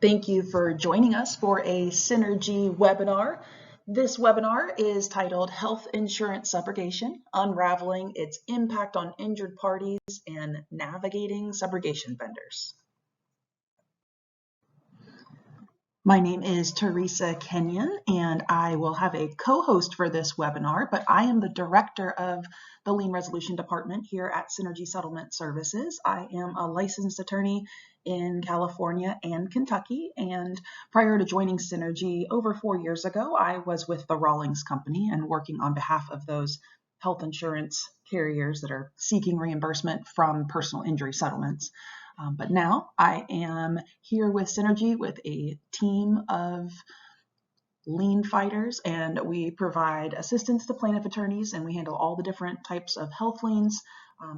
Thank you for joining us for a Synergy webinar. This webinar is titled Health Insurance Subrogation, Unraveling Its Impact on Injured Parties and Navigating Subrogation Vendors. My name is Teresa Kenyon, and I will have a co-host for this webinar, but I am the director of the Lien Resolution Department here at Synergy Settlement Services. I am a licensed attorney in California and Kentucky, and prior to joining Synergy over 4 years ago, I was with the Rawlings Company and working on behalf of those health insurance carriers that are seeking reimbursement from personal injury settlements. But now I am here with Synergy with a team of lien fighters, and we provide assistance to plaintiff attorneys, and we handle all the different types of health liens.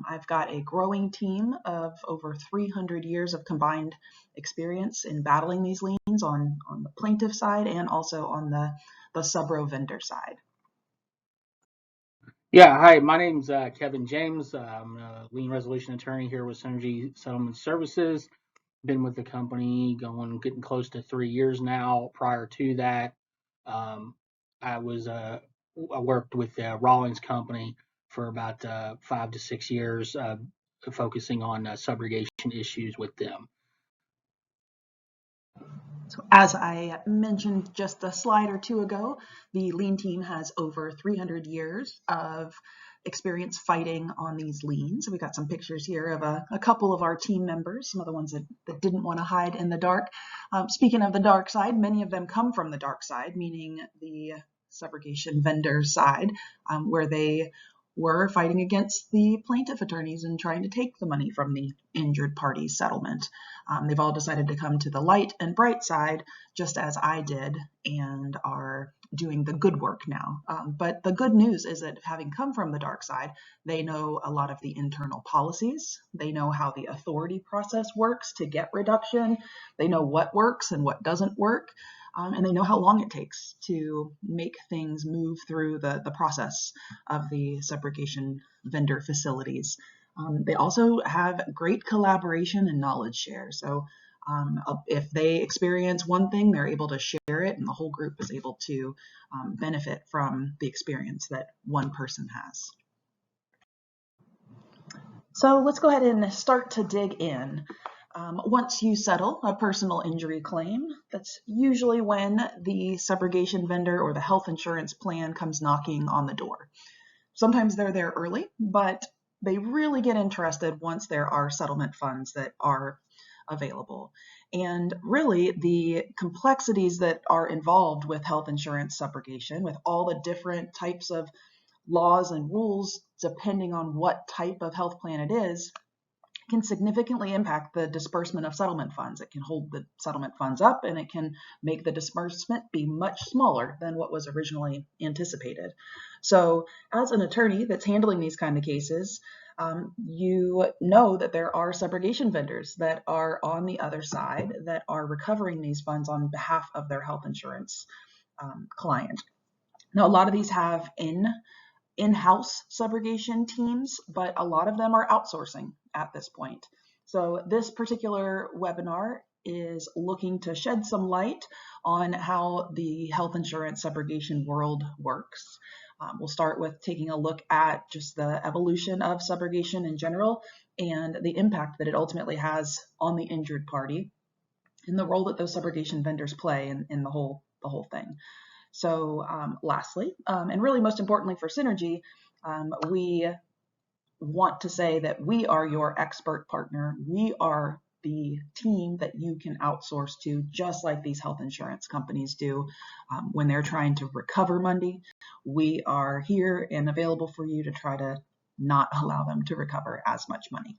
I've got a growing team of over 300 years of combined experience in battling these liens on the plaintiff side and also on the Subro vendor side. Yeah, hi, my name's Kevin James. I'm a lien resolution attorney here with Synergy Settlement Services. Been with the company getting close to 3 years now. Prior to that, I worked with the Rawlings Company for about 5 to 6 years, focusing on subrogation issues with them. So as I mentioned just a slide or two ago, the lien team has over 300 years of experience fighting on these liens. We've got some pictures here of a couple of our team members, some of the ones that didn't want to hide in the dark. Speaking of the dark side, many of them come from the dark side, meaning the subrogation vendor side, where they were fighting against the plaintiff attorneys and trying to take the money from the injured party settlement. They've all decided to come to the light and bright side, just as I did, and are doing the good work now. But the good news is that having come from the dark side, they know a lot of the internal policies. They know how the authority process works to get reduction. They know what works and what doesn't work. And they know how long it takes to make things move through the process of the subrogation vendor facilities. They also have great collaboration and knowledge share. So if they experience one thing, they're able to share it, and the whole group is able to benefit from the experience that one person has. So let's go ahead and start to dig in. Once you settle a personal injury claim, that's usually when the subrogation vendor or the health insurance plan comes knocking on the door. Sometimes they're there early, but they really get interested once there are settlement funds that are available. And really, the complexities that are involved with health insurance subrogation, with all the different types of laws and rules, depending on what type of health plan it is, can significantly impact the disbursement of settlement funds. It can hold the settlement funds up, and it can make the disbursement be much smaller than what was originally anticipated. So as an attorney that's handling these kind of cases, you know that there are subrogation vendors that are on the other side that are recovering these funds on behalf of their health insurance client. Now, a lot of these have in-house subrogation teams, but a lot of them are outsourcing at this point. So this particular webinar is looking to shed some light on how the health insurance subrogation world works. We'll start with taking a look at just the evolution of subrogation in general and the impact that it ultimately has on the injured party and the role that those subrogation vendors play in the whole thing. So lastly, and really most importantly for Synergy, we want to say that we are your expert partner. We are the team that you can outsource to, just like these health insurance companies do when they're trying to recover money. We are here and available for you to try to not allow them to recover as much money.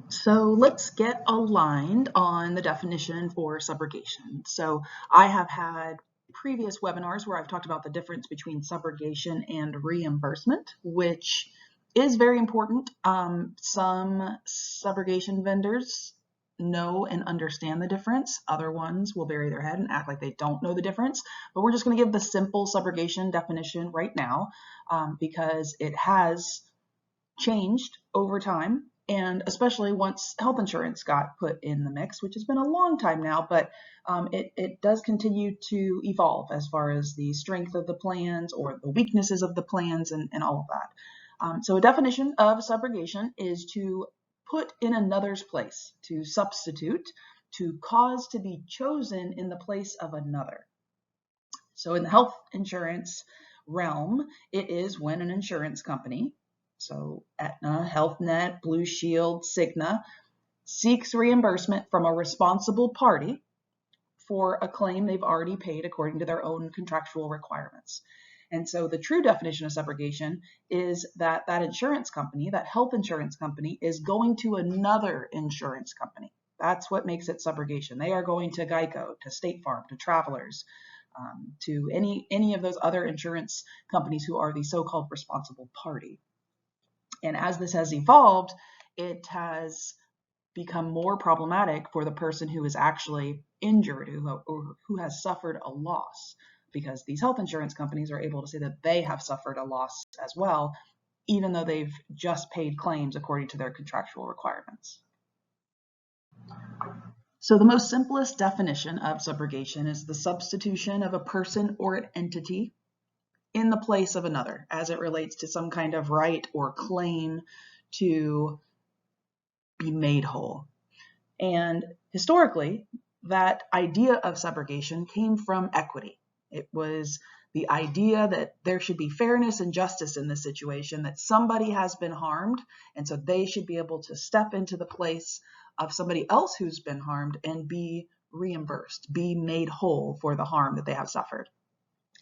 So let's get aligned on the definition for subrogation. So I have had previous webinars where I've talked about the difference between subrogation and reimbursement, which is very important. Some subrogation vendors know and understand the difference. Other ones will bury their head and act like they don't know the difference. But we're just going to give the simple subrogation definition right now because it has changed over time. And especially once health insurance got put in the mix, which has been a long time now, but it does continue to evolve as far as the strength of the plans or the weaknesses of the plans and all of that. So a definition of subrogation is to put in another's place, to substitute, to cause to be chosen in the place of another. So in the health insurance realm, it is when an insurance company, so Aetna, HealthNet, Blue Shield, Cigna, seeks reimbursement from a responsible party for a claim they've already paid according to their own contractual requirements. And so the true definition of subrogation is that that insurance company, that health insurance company, is going to another insurance company. That's what makes it subrogation. They are going to Geico, to State Farm, to Travelers, to any of those other insurance companies who are the so-called responsible party. And as this has evolved, it has become more problematic for the person who is actually injured or who has suffered a loss, because these health insurance companies are able to say that they have suffered a loss as well, even though they've just paid claims according to their contractual requirements. So the most simplest definition of subrogation is the substitution of a person or an entity in the place of another as it relates to some kind of right or claim to be made whole. And historically, that idea of subrogation came from equity. It was the idea that there should be fairness and justice in this situation, that somebody has been harmed, and so they should be able to step into the place of somebody else who's been harmed and be reimbursed, be made whole for the harm that they have suffered.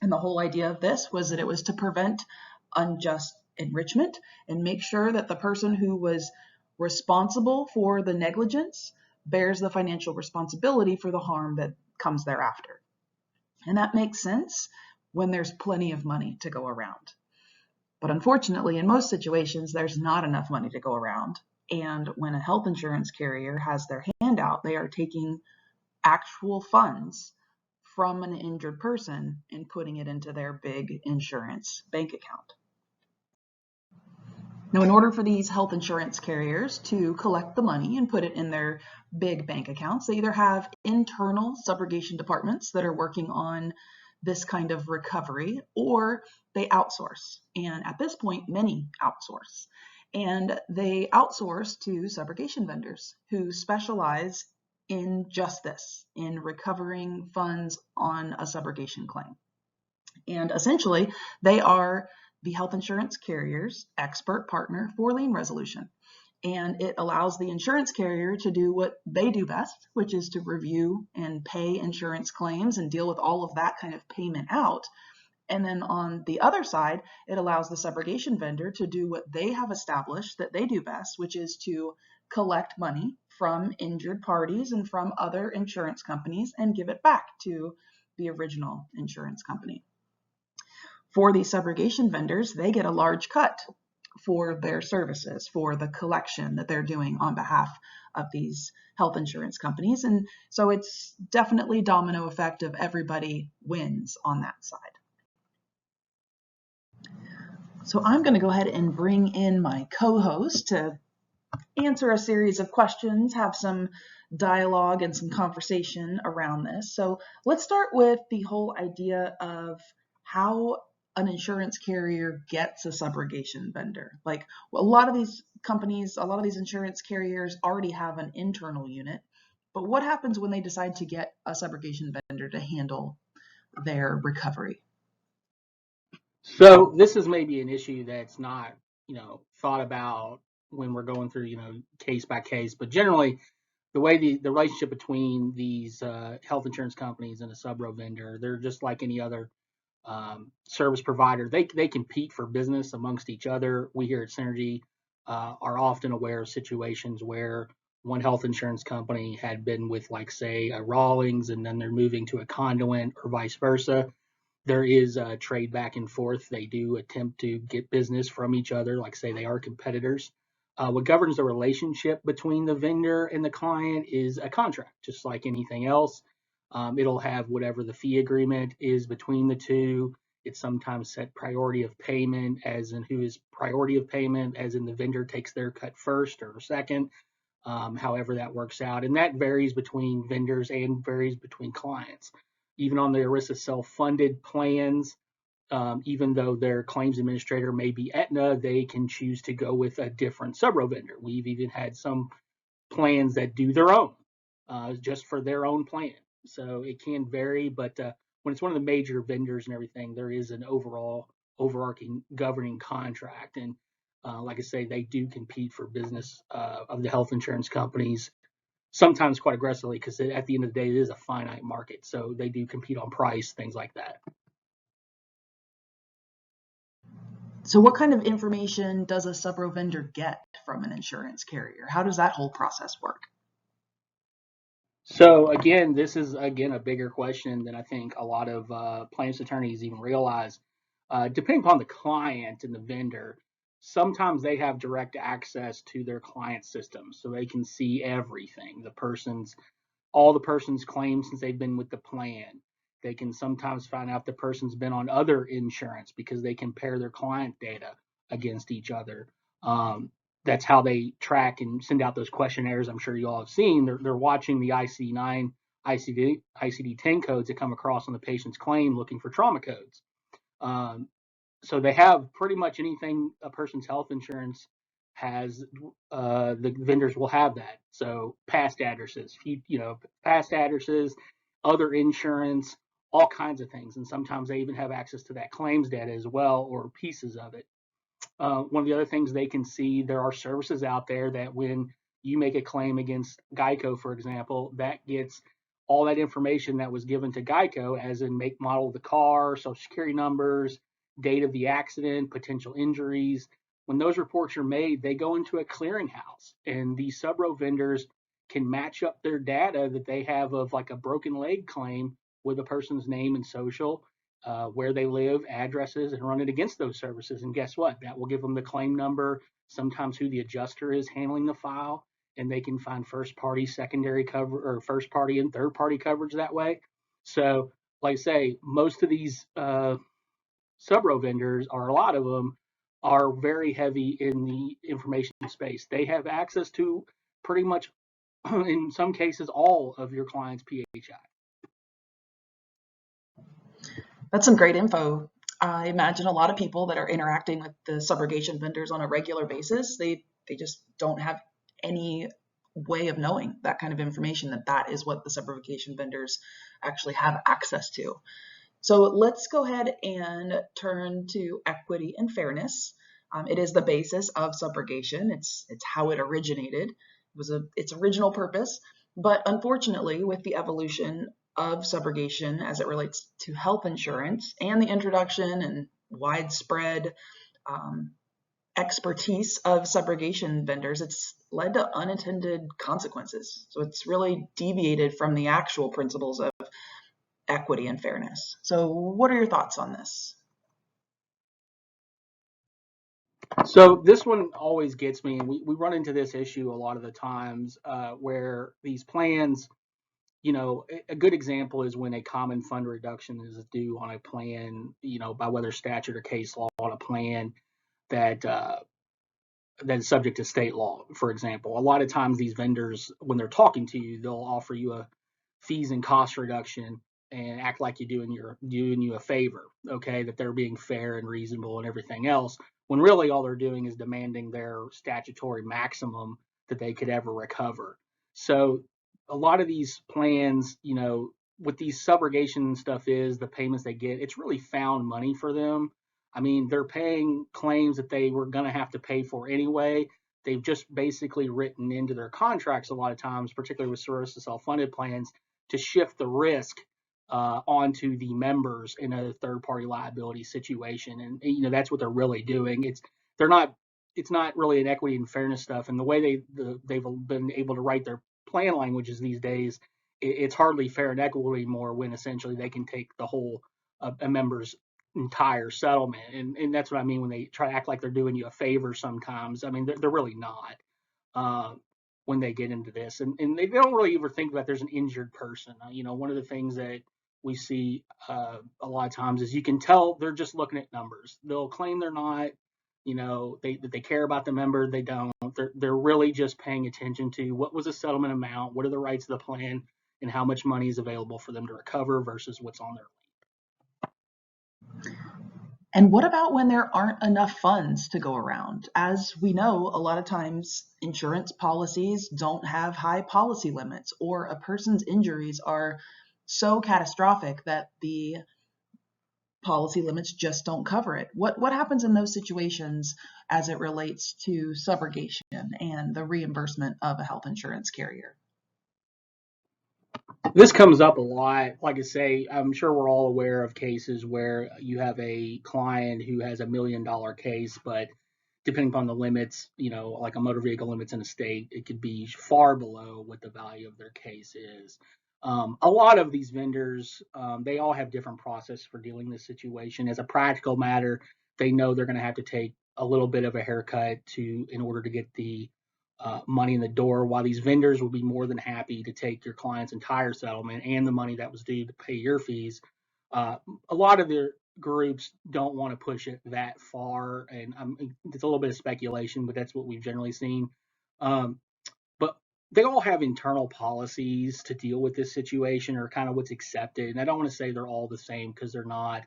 And the whole idea of this was that it was to prevent unjust enrichment and make sure that the person who was responsible for the negligence bears the financial responsibility for the harm that comes thereafter. And that makes sense when there's plenty of money to go around. But unfortunately, in most situations, there's not enough money to go around. And when a health insurance carrier has their hand out, they are taking actual funds from an injured person and putting it into their big insurance bank account. Now, in order for these health insurance carriers to collect the money and put it in their big bank accounts, they either have internal subrogation departments that are working on this kind of recovery, or they outsource. And at this point, many outsource. And they outsource to subrogation vendors who specialize in just this, in recovering funds on a subrogation claim. And essentially, they are the health insurance carrier's expert partner for lien resolution. And it allows the insurance carrier to do what they do best, which is to review and pay insurance claims and deal with all of that kind of payment out. And then on the other side, it allows the subrogation vendor to do what they have established that they do best, which is to collect money from injured parties and from other insurance companies and give it back to the original insurance company. For these subrogation vendors, they get a large cut for their services, for the collection that they're doing on behalf of these health insurance companies. And so it's definitely domino effect of everybody wins on that side. So I'm going to go ahead and bring in my co-host to answer a series of questions, have some dialogue and some conversation around this. So let's start with the whole idea of how an insurance carrier gets a subrogation vendor. Like a lot of these companies, a lot of these insurance carriers already have an internal unit, but what happens when they decide to get a subrogation vendor to handle their recovery? So this is maybe an issue that's not, thought about when we're going through, case by case, but generally the way the relationship between these health insurance companies and a Subro vendor, they're just like any other service provider. They compete for business amongst each other. We here at Synergy are often aware of situations where one health insurance company had been with, like, say, a Rawlings, and then they're moving to a Conduent or vice versa. There is a trade back and forth. They do attempt to get business from each other, like, say, they are competitors. What governs the relationship between the vendor and the client is a contract, just like anything else. It'll have whatever the fee agreement is between the two. It's sometimes set priority of payment, as in who is priority of payment, as in the vendor takes their cut first or second, however that works out. And that varies between vendors and varies between clients. Even on the ERISA self-funded plans, even though their claims administrator may be Aetna, they can choose to go with a different Subro vendor. We've even had some plans that do their own, just for their own plan. So it can vary, but when it's one of the major vendors and everything, there is an overall overarching governing contract. And like I say, they do compete for business of the health insurance companies, sometimes quite aggressively, because at the end of the day, it is a finite market. So they do compete on price, things like that. So what kind of information does a Subro vendor get from an insurance carrier? How does that whole process work? So again, this is a bigger question than I think a lot of plaintiffs attorneys even realize. Depending upon the client and the vendor, sometimes they have direct access to their client system, so they can see everything, all the person's claims since they've been with the plan. They can sometimes find out the person's been on other insurance because they compare their client data against each other. That's how they track and send out those questionnaires. I'm sure you all have seen. They're watching the ICD-9, ICD-10 codes that come across on the patient's claim, looking for trauma codes. So they have pretty much anything a person's health insurance has. The vendors will have that. So past addresses, past addresses, other insurance, all kinds of things. And sometimes they even have access to that claims data as well, or pieces of it. One of the other things they can see, there are services out there that when you make a claim against Geico, for example, that gets all that information that was given to Geico, as in make, model of the car, social security numbers, date of the accident, potential injuries. When those reports are made, they go into a clearinghouse, and these Subro vendors can match up their data that they have of like a broken leg claim with a person's name and social, where they live, addresses, and run it against those services. And guess what? That will give them the claim number, sometimes who the adjuster is handling the file, and they can find first party, secondary cover, or first party and third party coverage that way. So, like I say, most of these Subro vendors, or a lot of them, are very heavy in the information space. They have access to pretty much, in some cases, all of your client's PHI. That's some great info. I imagine a lot of people that are interacting with the subrogation vendors on a regular basis, they just don't have any way of knowing that kind of information, that is what the subrogation vendors actually have access to. So let's go ahead and turn to equity and fairness. It is the basis of subrogation. It's how it originated. It was its original purpose, but unfortunately, with the evolution of subrogation as it relates to health insurance and the introduction and widespread expertise of subrogation vendors, it's led to unintended consequences. So it's really deviated from the actual principles of equity and fairness. So what are your thoughts on this? So this one always gets me, and we run into this issue a lot of the times, where these plans, a good example is when a common fund reduction is due on a plan, by whether statute or case law, on a plan that that is subject to state law, for example. A lot of times these vendors, when they're talking to you, they'll offer you a fees and cost reduction and act like doing you a favor, okay, that they're being fair and reasonable and everything else, when really all they're doing is demanding their statutory maximum that they could ever recover. So a lot of these plans, with these subrogation stuff, is the payments they get, it's really found money for them. I mean, they're paying claims that they were going to have to pay for anyway. They've just basically written into their contracts a lot of times, particularly with ERISA self-funded plans, to shift the risk onto the members in a third-party liability situation, and that's what they're really doing. It's not really an equity and fairness stuff, and the way they've been able to write their plan languages these days, it's hardly fair and equitable anymore, when essentially they can take the whole a member's entire settlement, and that's what I mean when they try to act like they're doing you a favor. Sometimes, I mean, they're really not. When they get into this, and they don't really ever think that there's an injured person. One of the things that we see a lot of times is you can tell they're just looking at numbers. They'll claim they're not, they care about the member. They don't. They're really just paying attention to what was the settlement amount, what are the rights of the plan, and how much money is available for them to recover versus what's on their. And what about when there aren't enough funds to go around? As we know, a lot of times insurance policies don't have high policy limits, or a person's injuries are so catastrophic that the policy limits just don't cover it. What happens in those situations as it relates to subrogation and the reimbursement of a health insurance carrier? This comes up a lot. Like I say, I'm sure we're all aware of cases where you have a client who has $1 million case, but depending upon the limits, like a motor vehicle limits in a state, it could be far below what the value of their case is. A lot of these vendors, they all have different process for dealing with this situation. As a practical matter, they know they're going to have to take a little bit of a haircut in order to get the money in the door, while these vendors will be more than happy to take your client's entire settlement and the money that was due to pay your fees. A lot of their groups don't want to push it that far, and it's a little bit of speculation, but that's what we've generally seen. But they all have internal policies to deal with this situation, or kind of what's accepted. And I don't want to say they're all the same, because they're not.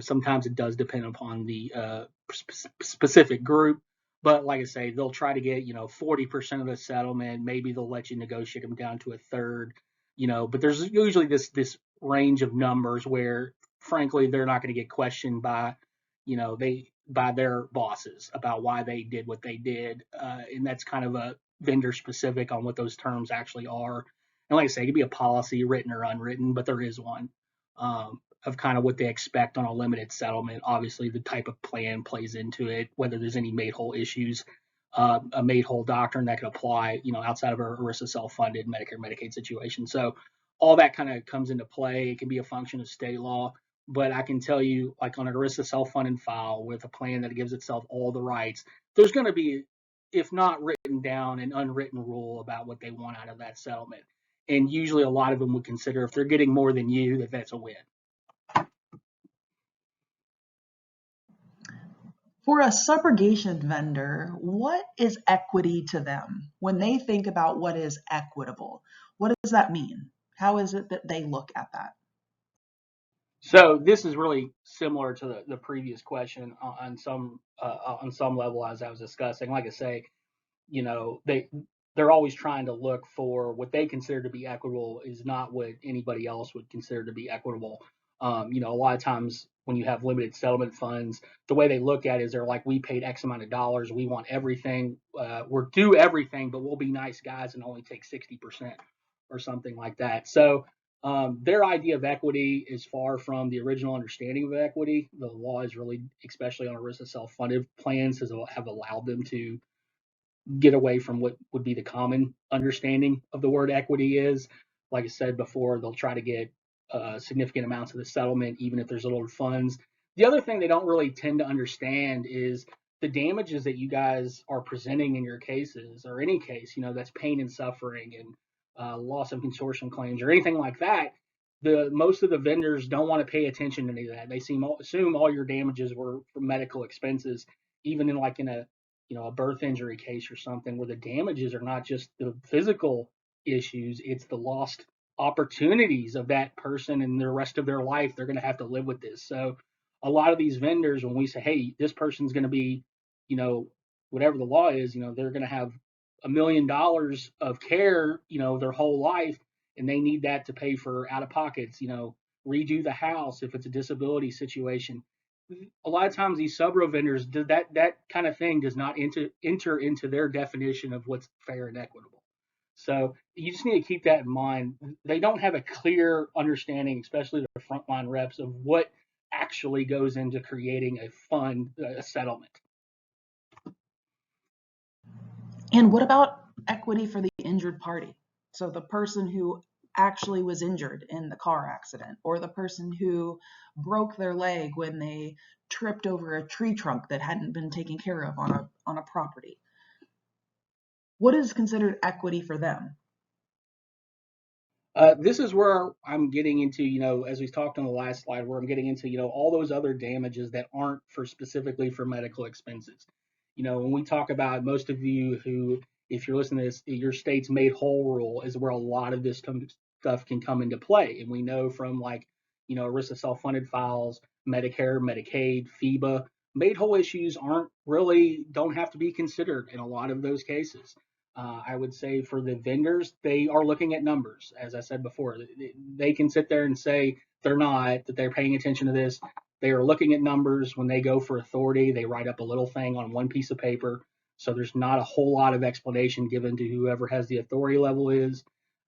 Sometimes it does depend upon the specific group. But like I say, they'll try to get 40% of the settlement. Maybe they'll let you negotiate them down to a third. But there's usually this range of numbers where, frankly, they're not going to get questioned by by their bosses about why they did what they did, and that's kind of a vendor specific on what those terms actually are. And like I say, it could be a policy, written or unwritten, but there is one. Of kind of what they expect on a limited settlement. Obviously, the type of plan plays into it, whether there's any made whole issues, a made whole doctrine that could apply, outside of a ERISA self-funded Medicare Medicaid situation. So all that kind of comes into play. It can be a function of state law, but I can tell you, like on an ERISA self-funded file with a plan that gives itself all the rights, there's going to be, if not written down, an unwritten rule about what they want out of that settlement. And usually a lot of them would consider, if they're getting more than you, that's a win. For a subrogation vendor, what is equity to them? When they think about what is equitable, what does that mean? How is it that they look at that? So this is really similar to the previous question on some level, as I was discussing. Like I say, they're always trying to look for what they consider to be equitable is not what anybody else would consider to be equitable. A lot of times when you have limited settlement funds, the way they look at it is they're like, we paid X amount of dollars, we want everything, we're due everything, but we'll be nice guys and only take 60% or something like that. So their idea of equity is far from the original understanding of equity. The law is really, especially on ERISA self-funded plans, have allowed them to get away from what would be the common understanding of the word equity is. Like I said before, they'll try to get significant amounts of the settlement, even if there's little funds. The other thing they don't really tend to understand is the damages that you guys are presenting in your cases, or any case, that's pain and suffering and loss of consortium claims or anything like that. Most of the vendors don't want to pay attention to any of that. They assume all your damages were for medical expenses, even in a birth injury case or something, where the damages are not just the physical issues, it's the lost opportunities of that person and the rest of their life. They're going to have to live with this. So a lot of these vendors, when we say, hey, this person's going to be, whatever the law is, they're going to have $1 million of care, their whole life, and they need that to pay for out of pockets, redo the house if it's a disability situation. A lot of times these Subro vendors, that kind of thing does not enter into their definition of what's fair and equitable. So you just need to keep that in mind. They don't have a clear understanding, especially the frontline reps, of what actually goes into creating a settlement. And what about equity for the injured party? So the person who actually was injured in the car accident, or the person who broke their leg when they tripped over a tree trunk that hadn't been taken care of on a property. What is considered equity for them? This is where I'm getting into, as we talked on the last slide, where I'm getting into, all those other damages that aren't for specifically for medical expenses. When we talk about, most of you who, if you're listening to this, your state's made whole rule is where a lot of this stuff can come into play. And we know from like, ERISA self-funded files, Medicare, Medicaid, FEBA, made whole issues don't have to be considered in a lot of those cases. I would say for the vendors, they are looking at numbers. As I said before, they can sit there and say they're not, that they're paying attention to this. They are looking at numbers. When they go for authority, they write up a little thing on one piece of paper. So there's not a whole lot of explanation given to whoever has the authority level is,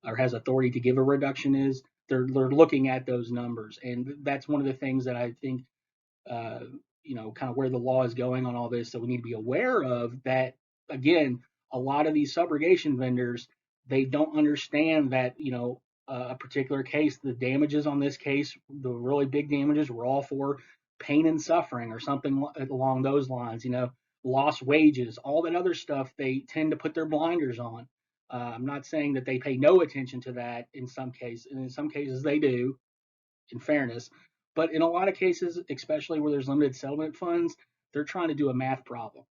or has authority to give a reduction is. They're looking at those numbers. And that's one of the things that I think, uh, kind of where the law is going on all this, that we need to be aware of. That again, a lot of these subrogation vendors, they don't understand that, a particular case, the damages on this case, the really big damages, were all for pain and suffering or something along those lines. Lost wages, all that other stuff. They tend to put their blinders on. I'm not saying that they pay no attention to that in some cases. In some cases, they do, in fairness. But in a lot of cases, especially where there's limited settlement funds, they're trying to do a math problem.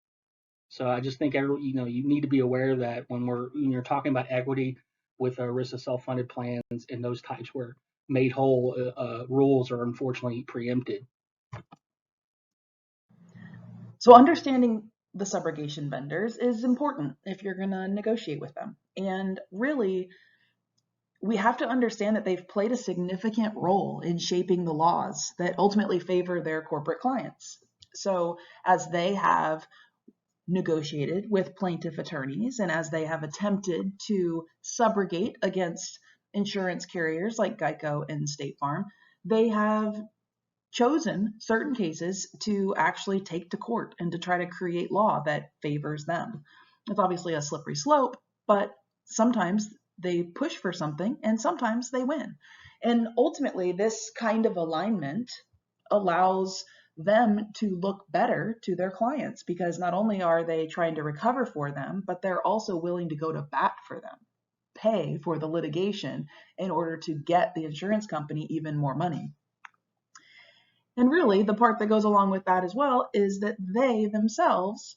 So I just think you need to be aware that when you're talking about equity with ERISA self-funded plans and those types where made whole rules are unfortunately preempted. So understanding the subrogation vendors is important if you're going to negotiate with them. And really, we have to understand that they've played a significant role in shaping the laws that ultimately favor their corporate clients. So as they have negotiated with plaintiff attorneys and as they have attempted to subrogate against insurance carriers like Geico and State Farm, they have chosen certain cases to actually take to court and to try to create law that favors them. It's obviously a slippery slope, but sometimes they push for something and sometimes they win. And ultimately, this kind of alignment allows them to look better to their clients, because not only are they trying to recover for them, but they're also willing to go to bat for them, pay for the litigation in order to get the insurance company even more money. And really, the part that goes along with that as well is that they themselves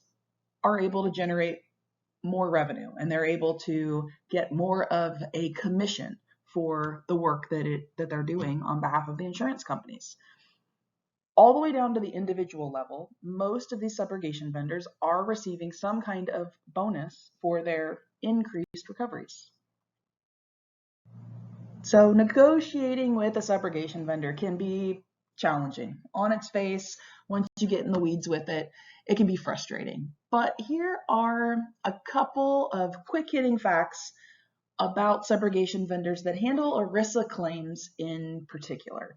are able to generate more revenue, and they're able to get more of a commission for the work that they're doing on behalf of the insurance companies. All the way down to the individual level, most of these subrogation vendors are receiving some kind of bonus for their increased recoveries. So negotiating with a subrogation vendor can be challenging. On its face, once you get in the weeds with it, it can be frustrating. But here are a couple of quick hitting facts about subrogation vendors that handle ERISA claims in particular.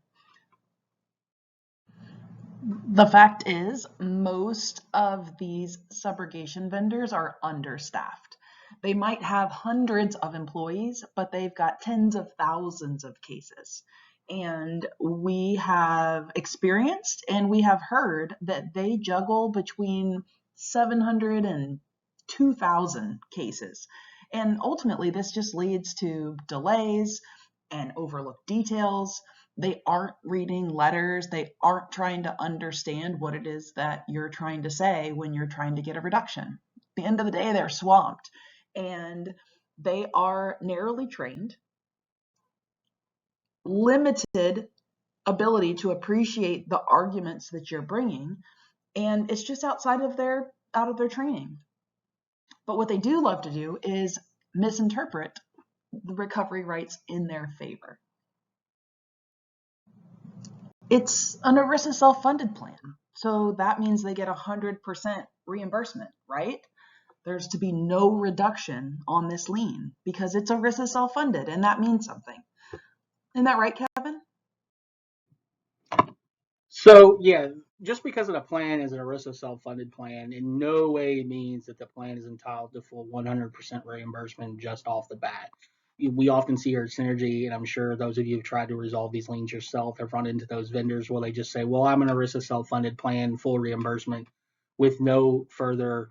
The fact is, most of these subrogation vendors are understaffed. They might have hundreds of employees, but they've got tens of thousands of cases. And we have experienced and we have heard that they juggle between 700 and 2,000 cases. And ultimately, this just leads to delays and overlooked details. They aren't reading letters. They aren't trying to understand what it is that you're trying to say when you're trying to get a reduction. At the end of the day, they're swamped, and they are narrowly trained, limited ability to appreciate the arguments that you're bringing, and it's just out of their training. But what they do love to do is misinterpret the recovery rights in their favor. It's an ERISA self-funded plan, so that means they get 100% reimbursement, right? There's to be no reduction on this lien because it's ERISA self-funded, and that means something. Isn't that right, Kevin? So yeah, just because of the plan is an ERISA self-funded plan, in no way means that the plan is entitled to full 100% reimbursement just off the bat. We often see our synergy, and I'm sure those of you who've tried to resolve these liens yourself have run into those vendors where they just say, well, I'm an ERISA self-funded plan, full reimbursement, with no further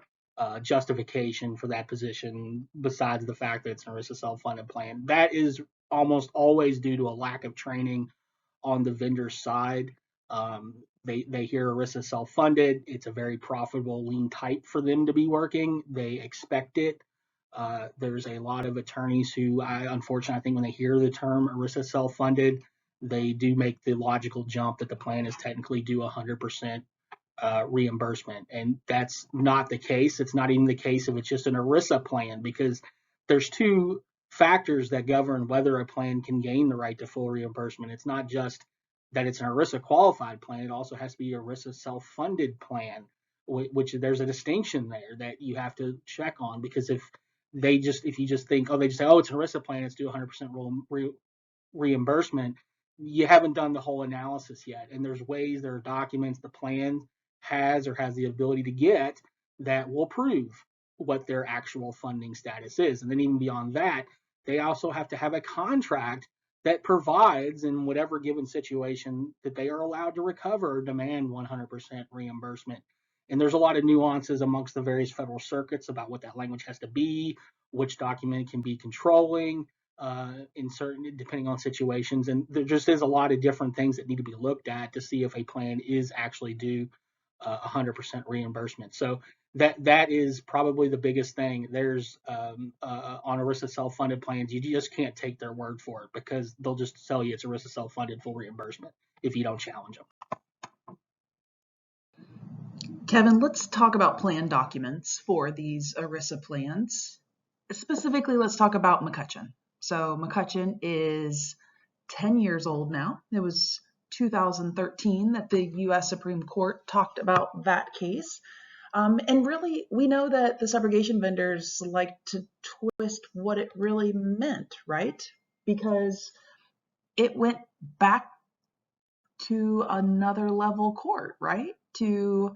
justification for that position besides the fact that it's an ERISA self-funded plan. That is almost always due to a lack of training on the vendor's side. They hear ERISA self-funded. It's a very profitable lien type for them to be working. They expect it. There's a lot of attorneys who, unfortunately, I think when they hear the term ERISA self-funded, they do make the logical jump that the plan is technically due 100% reimbursement. And that's not the case. It's not even the case if it's just an ERISA plan, because there's two factors that govern whether a plan can gain the right to full reimbursement. It's not just that it's an ERISA qualified plan. It also has to be an ERISA self-funded plan, which there's a distinction there that you have to check on, because if you just think, they just say, it's an ERISA plan, it's due 100% reimbursement, you haven't done the whole analysis yet. And there are documents the plan has the ability to get that will prove what their actual funding status is. And then even beyond that, they also have to have a contract that provides, in whatever given situation, that they are allowed to recover or demand 100% reimbursement. And there's a lot of nuances amongst the various federal circuits about what that language has to be, which document can be controlling, in certain, depending on situations. And there just is a lot of different things that need to be looked at to see if a plan is actually due 100% reimbursement. So that is probably the biggest thing. There's on ERISA self-funded plans, you just can't take their word for it, because they'll just tell you it's ERISA self-funded full reimbursement if you don't challenge them. Kevin, let's talk about plan documents for these ERISA plans. Specifically, let's talk about McCutcheon. So McCutcheon is 10 years old now. It was 2013 that the U.S. Supreme Court talked about that case. And really, we know that the subrogation vendors like to twist what it really meant, right? Because it went back to another level court, right? To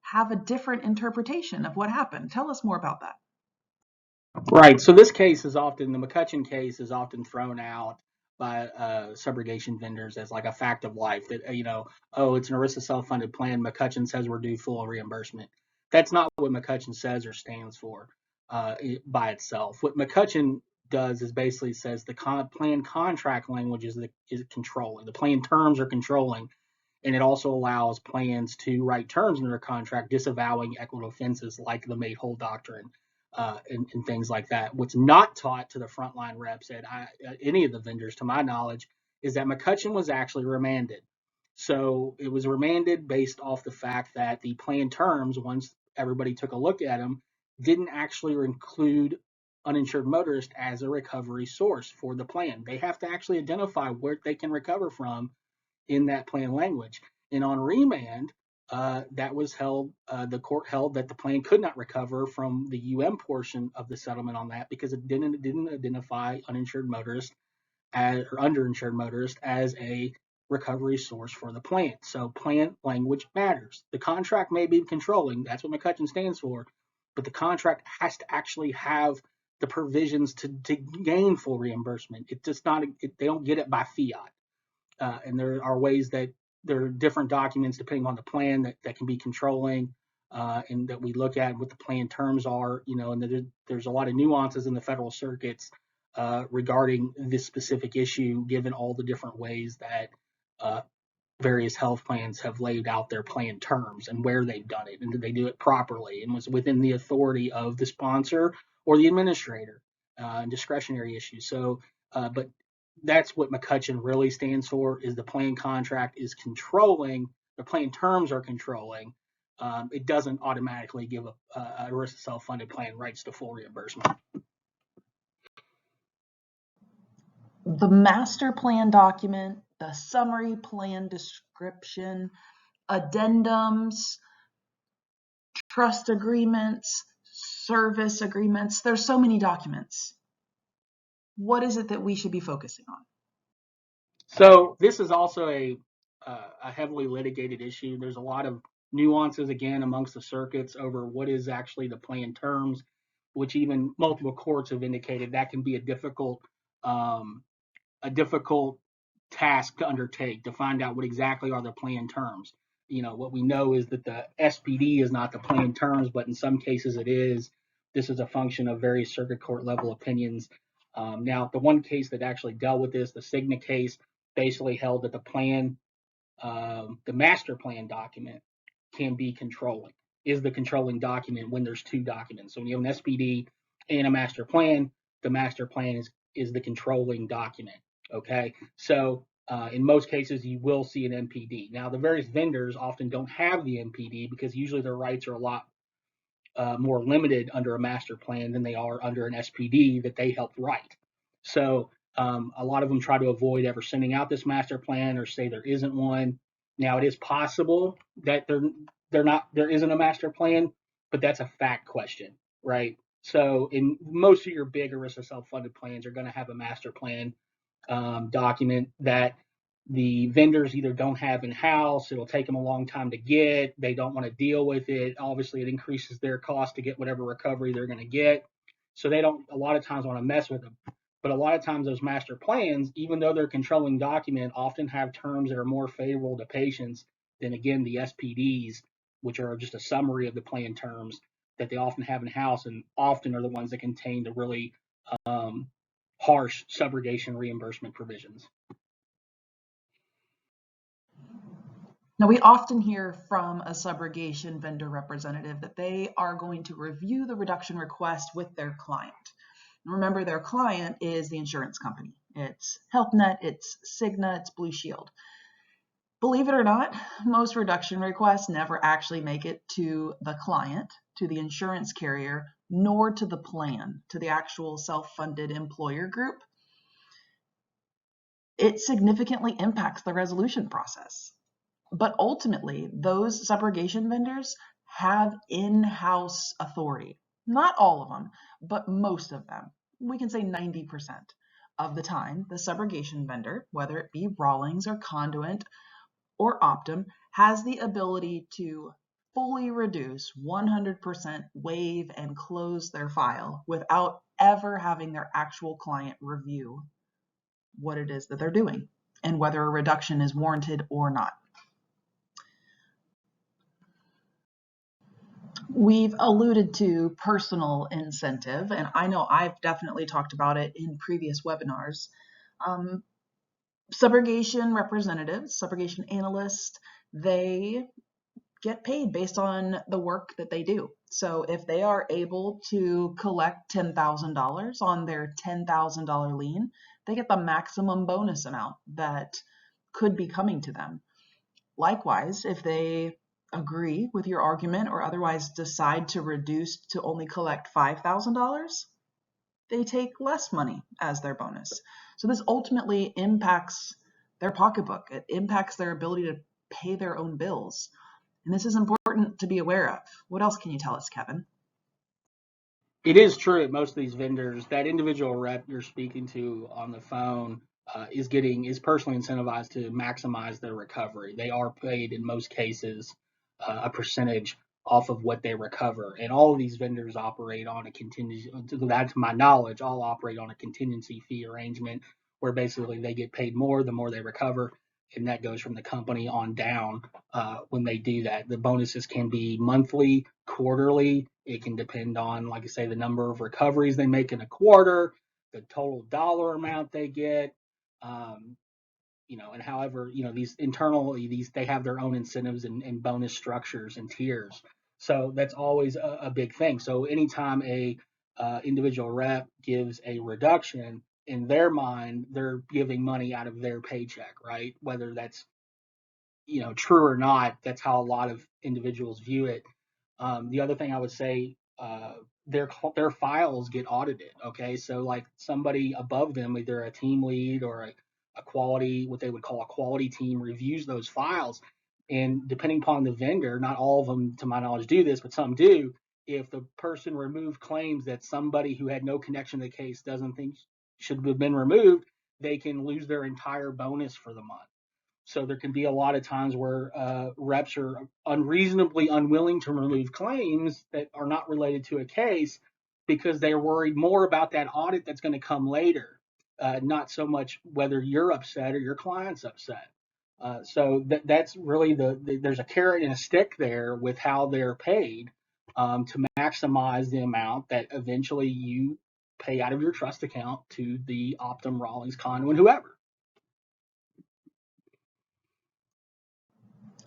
have a different interpretation of what happened. Tell us more about that. Right. So this case is often, the McCutcheon case is often thrown out by subrogation vendors as like a fact of life that, it's an ERISA self-funded plan. McCutcheon says we're due full reimbursement. That's not what McCutcheon says or stands for by itself. What McCutcheon does is basically says the plan contract language is controlling. The plan terms are controlling. And it also allows plans to write terms in their contract disavowing equitable offenses like the made whole doctrine. And things like that. What's not taught to the frontline reps at any of the vendors, to my knowledge, is that McCutcheon was actually remanded. So it was remanded based off the fact that the plan terms, once everybody took a look at them, didn't actually include uninsured motorist as a recovery source for the plan. They have to actually identify where they can recover from in that plan language. And on remand, that was held, the court held that the plan could not recover from the portion of the settlement on that, because it didn't identify uninsured motorist or underinsured motorist as a recovery source for the plan. So plan language matters. The contract may be controlling, that's what McCutcheon stands for, but the contract has to actually have the provisions to gain full reimbursement. It's just not, they don't get it by fiat. And there are ways that there are different documents depending on the plan that can be controlling, and that we look at what the plan terms are, and there's a lot of nuances in the federal circuits regarding this specific issue, given all the different ways that various health plans have laid out their plan terms and where they've done it, and did they do it properly and was within the authority of the sponsor or the administrator, and discretionary issues. So, but that's what McCutcheon really stands for, is the plan contract is controlling, the plan terms are controlling. It doesn't automatically give a ERISA self-funded plan rights to full reimbursement. The master plan document, the summary plan description, addendums, trust agreements, service agreements, there's so many documents. What is it that we should be focusing on? So this is also a heavily litigated issue. There's a lot of nuances, again, amongst the circuits over what is actually the plan terms, which even multiple courts have indicated that can be a difficult task to undertake, to find out what exactly are the plan terms. What we know is that the SPD is not the plan terms, but in some cases it is. This is a function of various circuit court level opinions. Now, the one case that actually dealt with this, the Cigna case, basically held that the plan, the master plan document can be controlling, is the controlling document when there's two documents. So when you have an SPD and a master plan, the master plan is the controlling document. Okay, so in most cases you will see an MPD. Now the various vendors often don't have the MPD because usually their rights are a lot more limited under a master plan than they are under an SPD that they helped write. So a lot of them try to avoid ever sending out this master plan or say there isn't one. Now it is possible that there isn't a master plan, but that's a fact question, right? So in most of your big ERISA self-funded plans are going to have a master plan document that the vendors either don't have in-house, it'll take them a long time to get, they don't want to deal with it. Obviously, it increases their cost to get whatever recovery they're going to get. So they don't a lot of times want to mess with them. But a lot of times those master plans, even though they're controlling document, often have terms that are more favorable to patients than, again, the SPDs, which are just a summary of the plan terms that they often have in-house and often are the ones that contain the really harsh subrogation reimbursement provisions. Now, we often hear from a subrogation vendor representative that they are going to review the reduction request with their client. Remember, their client is the insurance company. It's HealthNet, it's Cigna, it's Blue Shield. Believe it or not, most reduction requests never actually make it to the client, to the insurance carrier, nor to the plan, to the actual self-funded employer group. It significantly impacts the resolution process. But ultimately, those subrogation vendors have in-house authority. Not all of them, but most of them. We can say 90% of the time, the subrogation vendor, whether it be Rawlings or Conduent or Optum, has the ability to fully reduce, 100% waive and close their file without ever having their actual client review what it is that they're doing and whether a reduction is warranted or not. We've alluded to personal incentive, and I know I've definitely talked about it in previous webinars. Subrogation representatives, subrogation analysts, they get paid based on the work that they do. So if they are able to collect $10,000 on their $10,000 lien, they get the maximum bonus amount that could be coming to them. Likewise, if they agree with your argument or otherwise decide to reduce to only collect $5,000, they take less money as their bonus. So this ultimately impacts their pocketbook. It impacts their ability to pay their own bills. And this is important to be aware of. What else can you tell us, Kevin? It is true at most of these vendors that individual rep you're speaking to on the phone is personally incentivized to maximize their recovery. They are paid in most cases a percentage off of what they recover, and all of these vendors operate on a contingency. To my knowledge, all operate on a contingency fee arrangement where basically they get paid more the more they recover, and that goes from the company on down when they do that. The bonuses can be monthly, quarterly. It can depend on, like I say, the number of recoveries they make in a quarter, the total dollar amount they get, and however, these internally, they have their own incentives and bonus structures and tiers. So that's always a big thing. So anytime a individual rep gives a reduction, in their mind, they're giving money out of their paycheck, right? Whether that's true or not, that's how a lot of individuals view it. The other thing I would say, their files get audited. Okay, so like somebody above them, either a team lead or a quality, what they would call a quality team, reviews those files. And depending upon the vendor, not all of them, to my knowledge, do this, but some do. If the person removed claims that somebody who had no connection to the case doesn't think should have been removed, they can lose their entire bonus for the month. So there can be a lot of times where reps are unreasonably unwilling to remove claims that are not related to a case because they're worried more about that audit that's going to come later, not so much whether you're upset or your client's upset. So that's really there's a carrot and a stick there with how they're paid to maximize the amount that eventually you pay out of your trust account to the Optum, Rawlings, Conway, whoever.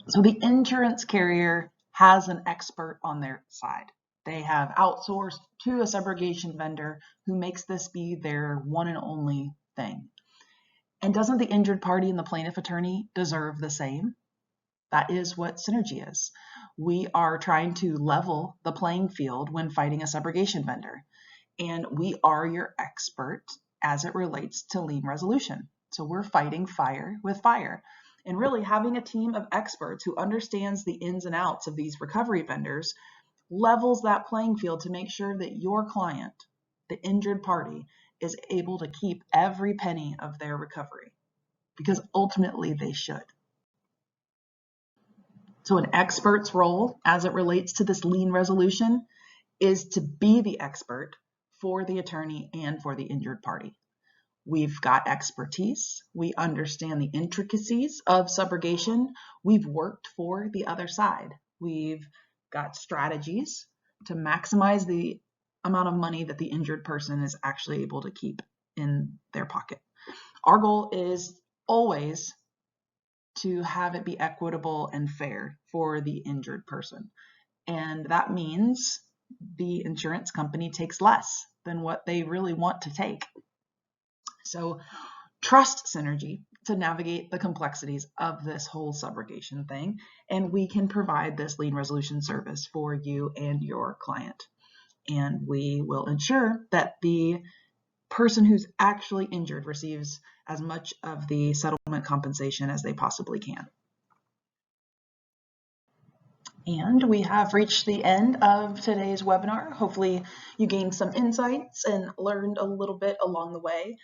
So the insurance carrier has an expert on their side. They have outsourced to a subrogation vendor who makes this be their one and only thing. And doesn't the injured party and the plaintiff attorney deserve the same? That is what synergy is. We are trying to level the playing field when fighting a subrogation vendor. And we are your expert as it relates to lien resolution. So we're fighting fire with fire. And really having a team of experts who understands the ins and outs of these recovery vendors levels that playing field to make sure that your client, the injured party, is able to keep every penny of their recovery, because ultimately they should. So an expert's role as it relates to this lien resolution is to be the expert for the attorney and for the injured party. We've got expertise. We understand the intricacies of subrogation. We've worked for the other side. We've got strategies to maximize the amount of money that the injured person is actually able to keep in their pocket. Our goal is always to have it be equitable and fair for the injured person. And that means the insurance company takes less than what they really want to take. So trust synergy to navigate the complexities of this whole subrogation thing, and we can provide this lien resolution service for you and your client. And we will ensure that the person who's actually injured receives as much of the settlement compensation as they possibly can. And we have reached the end of today's webinar. Hopefully you gained some insights and learned a little bit along the way.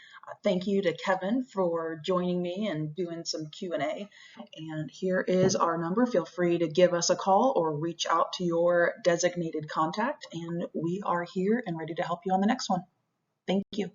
Thank you to Kevin for joining me and doing some Q&A. And here is our number. Feel free to give us a call or reach out to your designated contact. And we are here and ready to help you on the next one. Thank you.